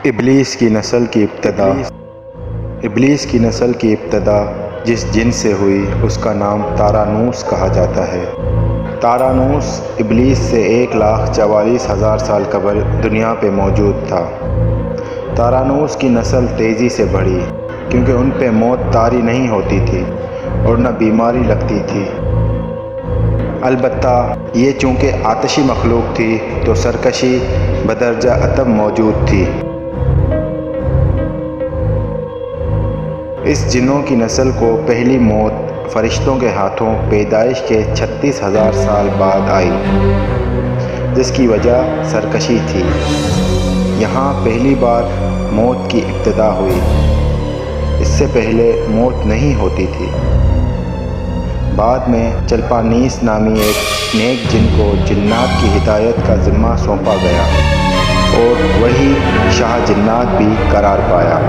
ابلیس کی نسل کی ابتدا جس جن سے ہوئی اس کا نام تارانوس کہا جاتا ہے۔ تارانوس ابلیس سے 1,44,000 سال قبل دنیا پہ موجود تھا۔ تارانوس کی نسل تیزی سے بڑھی کیونکہ ان پہ موت طاری نہیں ہوتی تھی اور نہ بیماری لگتی تھی۔ البتہ یہ چونکہ آتشی مخلوق تھی تو سرکشی بدرجہ اتم موجود تھی۔ اس جنوں کی نسل کو پہلی موت فرشتوں کے ہاتھوں پیدائش کے 36,000 سال بعد آئی، جس کی وجہ سرکشی تھی۔ یہاں پہلی بار موت کی ابتدا ہوئی، اس سے پہلے موت نہیں ہوتی تھی۔ بعد میں چلپانیس نامی ایک نیک جن کو جنات کی ہدایت کا ذمہ سونپا گیا اور وہی شاہ جنات بھی قرار پایا۔